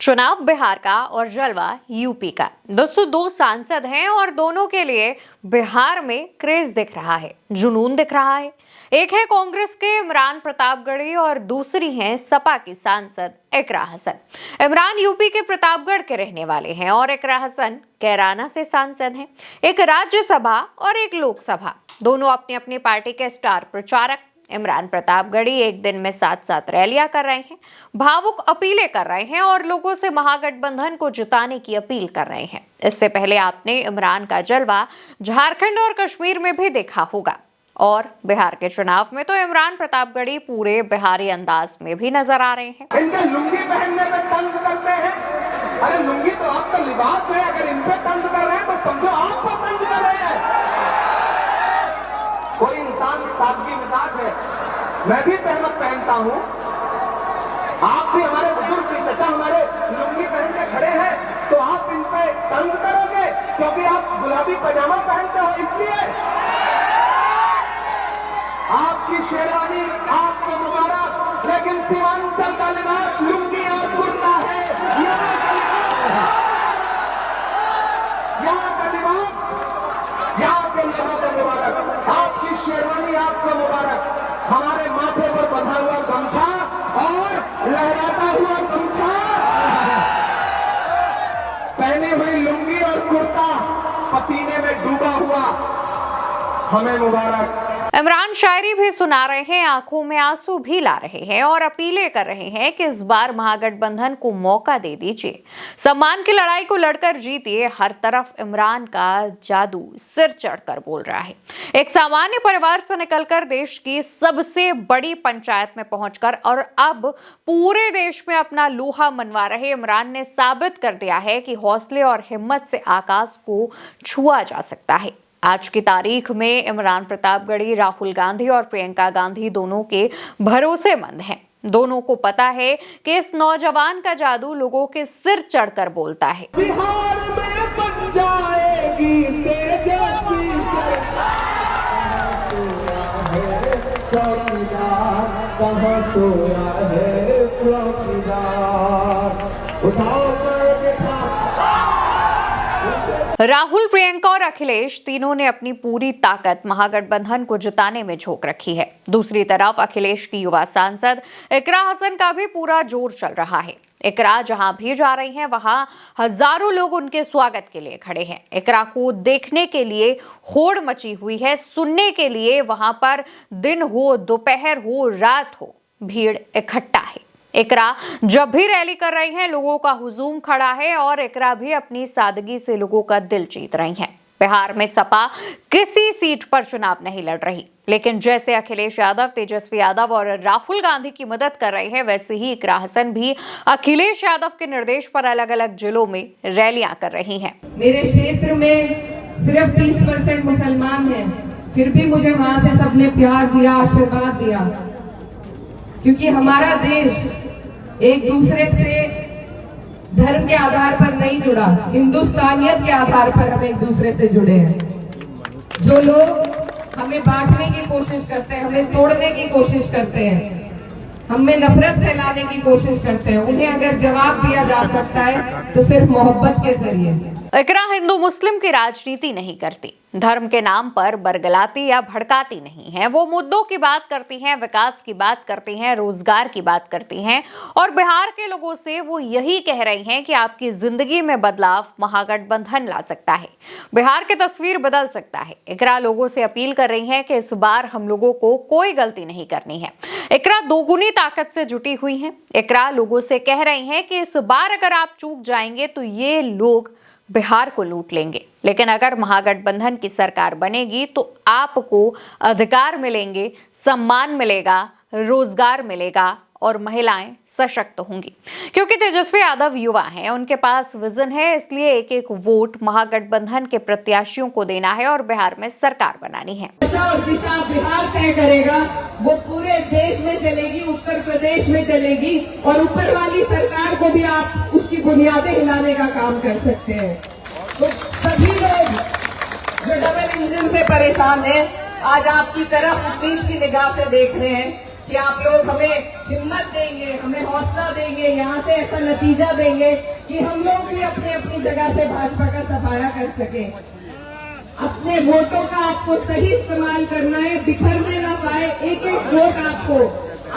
चुनाव बिहार का और जलवा यूपी का। दोस्तों, दो सांसद हैं और दोनों के लिए बिहार में क्रेज दिख रहा है, जुनून दिख रहा है। एक है कांग्रेस के इमरान प्रतापगढ़ी और दूसरी है सपा की सांसद इकरा हसन। इमरान यूपी के प्रतापगढ़ के रहने वाले हैं और इकरा हसन कैराना से सांसद हैं। एक राज्यसभा और एक लोकसभा, दोनों अपनी अपनी पार्टी के स्टार प्रचारक। इमरान प्रतापगढ़ी एक दिन में साथ साथ रैलियां कर रहे हैं, भावुक अपीलें कर रहे हैं और लोगों से महागठबंधन को जिताने की अपील कर रहे हैं। इससे पहले आपने इमरान का जलवा झारखंड और कश्मीर में भी देखा होगा और बिहार के चुनाव में तो इमरान प्रतापगढ़ी पूरे बिहारी अंदाज में भी नजर आ रहे हैं। इनके लुंगी पहनने पे तंज करते हैं। अरे लुंगी तो आपका लिबास है, अगर इन पे तंज कर रहे हैं तो समझो आप पर तंज कर रहे हैं। कोई इंसान सादगी मिजाज है, मैं भी तहमत पहनता हूँ, आप भी हमारे बुजुर्ग की चचा हमारे लुंगी पहन के खड़े हैं तो आप इन पे तंज करोगे क्योंकि आप गुलाबी पजामा पहनते हो, इसलिए आपकी शेरवानी आपको मुबारक, लेकिन सीमांचल का लिबास लुंगी और कुर्ता है। यहाँ का लिबास यहाँ के लोगों को मुबारक, आपकी शेरवानी आपको मुबारक, हमारे माथे पर बंधा हुआ गमछा और लहराता हुआ गमछा, पहनी हुई लुंगी और कुर्ता पसीने में डूबा हुआ, हमें मुबारक। इमरान शायरी भी सुना रहे हैं, आंखों में आंसू भी ला रहे हैं और अपीलें कर रहे हैं कि इस बार महागठबंधन को मौका दे दीजिए, सम्मान की लड़ाई को लड़कर जीतिए। हर तरफ इमरान का जादू सिर चढ़कर बोल रहा है। एक सामान्य परिवार से निकलकर देश की सबसे बड़ी पंचायत में पहुंचकर और अब पूरे देश में अपना लोहा मनवा रहे इमरान ने साबित कर दिया है कि हौसले और हिम्मत से आकाश को छुआ जा सकता है। आज की तारीख में इमरान प्रतापगढ़ी राहुल गांधी और प्रियंका गांधी दोनों के भरोसेमंद हैं। दोनों को पता है कि इस नौजवान का जादू लोगों के सिर चढ़कर बोलता है। बिहार में बन जाएगी तेजस्वी कहाँ सोया है राहुल, प्रियंका और अखिलेश तीनों ने अपनी पूरी ताकत महागठबंधन को जिताने में झोंक रखी है। दूसरी तरफ अखिलेश की युवा सांसद इकरा हसन का भी पूरा जोर चल रहा है। इकरा जहां भी जा रही हैं वहां हजारों लोग उनके स्वागत के लिए खड़े हैं। इकरा को देखने के लिए होड़ मची हुई है, सुनने के लिए वहां पर दिन हो, दोपहर हो, रात हो, भीड़ इकट्ठा है। इकरा जब भी रैली कर रही हैं, लोगों का हुजूम खड़ा है और इकरा भी अपनी सादगी से लोगों का दिल जीत रही हैं। बिहार में सपा किसी सीट पर चुनाव नहीं लड़ रही, लेकिन जैसे अखिलेश यादव, तेजस्वी यादव और राहुल गांधी की मदद कर रहे हैं, वैसे ही इकरा हसन भी अखिलेश यादव के निर्देश पर अलग अलग जिलों में रैलियां कर रही हैं। मेरे क्षेत्र में सिर्फ 30% मुसलमान हैं, फिर भी मुझे वहां से सबने प्यार दिया, आशीर्वाद दिया, क्योंकि हमारा देश एक दूसरे से धर्म के आधार पर नहीं जुड़ा, हिंदुस्तानियत के आधार पर हम एक दूसरे से जुड़े हैं। जो लोग हमें बांटने की कोशिश करते हैं, हमें तोड़ने की कोशिश करते हैं, हमें नफरत फैलाने की कोशिश करते हैं, उन्हें अगर जवाब दिया जा सकता है तो सिर्फ मोहब्बत के जरिए। इकरा हिंदू मुस्लिम की राजनीति नहीं करती, धर्म के नाम पर बरगलाती या भड़काती नहीं है। वो मुद्दों की बात करती हैं, विकास की बात करती हैं, रोजगार की बात करती हैं और बिहार के लोगों से वो यही कह रही हैं कि आपकी जिंदगी में बदलाव महागठबंधन ला सकता है, बिहार की तस्वीर बदल सकता है। इकरा लोगों से अपील कर रही है कि इस बार हम लोगों को कोई गलती नहीं करनी है। इकरा दोगुनी ताकत से जुटी हुई है। इकरा लोगों से कह रही है कि इस बार अगर आप चूक जाएंगे तो ये लोग बिहार को लूट लेंगे, लेकिन अगर महागठबंधन की सरकार बनेगी तो आपको अधिकार मिलेंगे, सम्मान मिलेगा, रोजगार मिलेगा और महिलाएं सशक्त होंगी। क्योंकि तेजस्वी यादव युवा हैं, उनके पास विजन है, इसलिए एक एक वोट महागठबंधन के प्रत्याशियों को देना है और बिहार में सरकार बनानी है। दिशा बिहार तय करेगा, वो पूरे देश में चलेगी, उत्तर प्रदेश में चलेगी और ऊपर वाली सरकार को भी आप उसकी बुनियादें हिलाने का काम कर सकते हैं। तो सभी लोग जो डबल इंजन से परेशान हैं, आज आपकी तरफ उम्मीद की निगाह से देख रहे हैं। कि आप लोग हमें हिम्मत देंगे, हमें हौसला देंगे, यहाँ से ऐसा नतीजा देंगे कि हम लोग भी अपने अपनी जगह से भाजपा का सफाया कर सके। अपने वोटों का आपको सही इस्तेमाल करना है, बिखरने ना पाए, एक एक वोट आपको।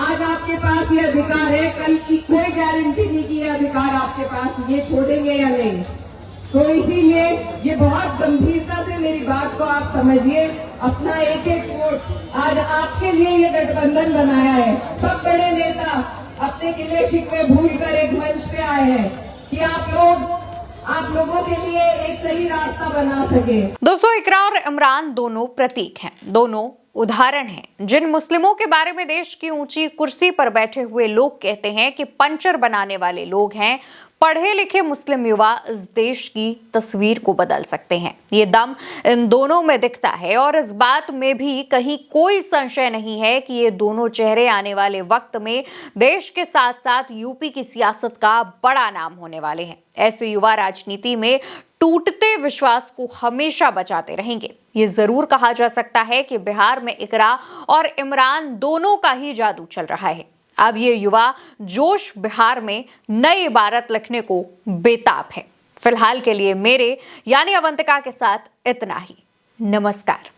आज आपके पास ये अधिकार है, कल की कोई गारंटी नहीं कि ये अधिकार आपके पास ये छोड़ेंगे या नहीं। तो इसीलिए ये बहुत गंभीरता से मेरी बात को आप समझिए। अपना एक एक वोट आज आपके लिए ये गठबंधन बनाया है। सब बड़े नेता अपने किले शिकवे भूल कर एक मंच पे आए हैं कि आप लोगों के लिए एक सही रास्ता बना सके। दोस्तों, इकरा और इमरान दोनों प्रतीक हैं, दोनों उदाहरण हैं जिन मुस्लिमों के बारे में देश की ऊंची कुर्सी पर बैठे हुए लोग कहते हैं कि पंचर बनाने वाले लोग हैं। पढ़े लिखे मुस्लिम युवा इस देश की तस्वीर को बदल सकते हैं। ये दम इन दोनों में दिखता है और इस बात में भी कहीं कोई संशय नहीं है कि ये दोनों चेहरे आने वाले वक्त में देश के साथ साथ यूपी की सियासत का बड़ा नाम होने वाले हैं। ऐसे युवा राजनीति में टूटते विश्वास को हमेशा बचाते रहेंगे। ये जरूर कहा जा सकता है कि बिहार में इकरा और इमरान दोनों का ही जादू चल रहा है। अब ये युवा जोश बिहार में नई इबारत लिखने को बेताब है। फिलहाल के लिए मेरे यानी अवंतिका के साथ इतना ही। नमस्कार।